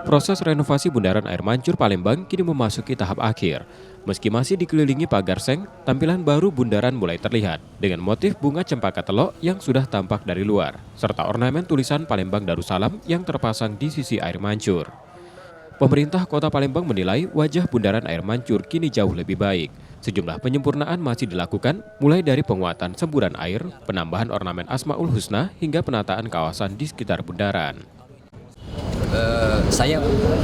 Proses renovasi Bundaran Air Mancur Palembang kini memasuki tahap akhir. Meski masih dikelilingi pagar seng, tampilan baru bundaran mulai terlihat dengan motif bunga cempaka telok yang sudah tampak dari luar, serta ornamen tulisan Palembang Darussalam yang terpasang di sisi air mancur. Pemerintah Kota Palembang menilai wajah Bundaran Air Mancur kini jauh lebih baik. Sejumlah penyempurnaan masih dilakukan, mulai dari penguatan semburan air, penambahan ornamen Asmaul Husna, hingga penataan kawasan di sekitar bundaran. Saya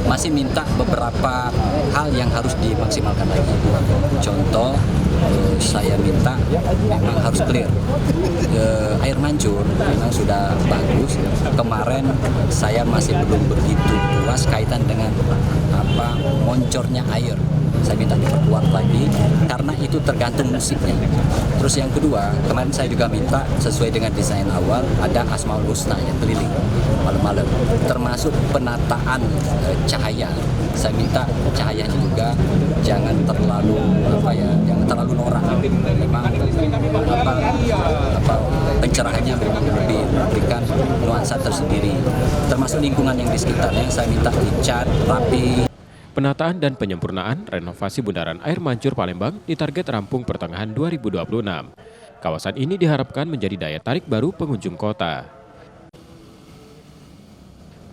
masih minta beberapa hal yang harus dimaksimalkan lagi. Contoh, saya minta memang harus clear. Air mancur memang sudah bagus. Kemarin saya masih belum begitu puas kaitan dengan moncornya air. Saya minta diperkuat lagi karena itu tergantung musiknya. Terus yang kedua, kemarin saya juga minta sesuai dengan desain awal ada Asmaul Husna yang keliling malam-malam, termasuk penataan cahaya. Saya minta cahayanya juga jangan terlalu norak. Memang pencerahannya lebih memberikan nuansa tersendiri. Termasuk lingkungan yang di sekitarnya saya minta dicat rapi. Penataan dan penyempurnaan renovasi Bundaran Air Mancur Palembang ditarget rampung pertengahan 2026. Kawasan ini diharapkan menjadi daya tarik baru pengunjung kota.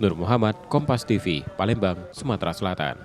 Nur Muhammad, Kompas TV, Palembang, Sumatera Selatan.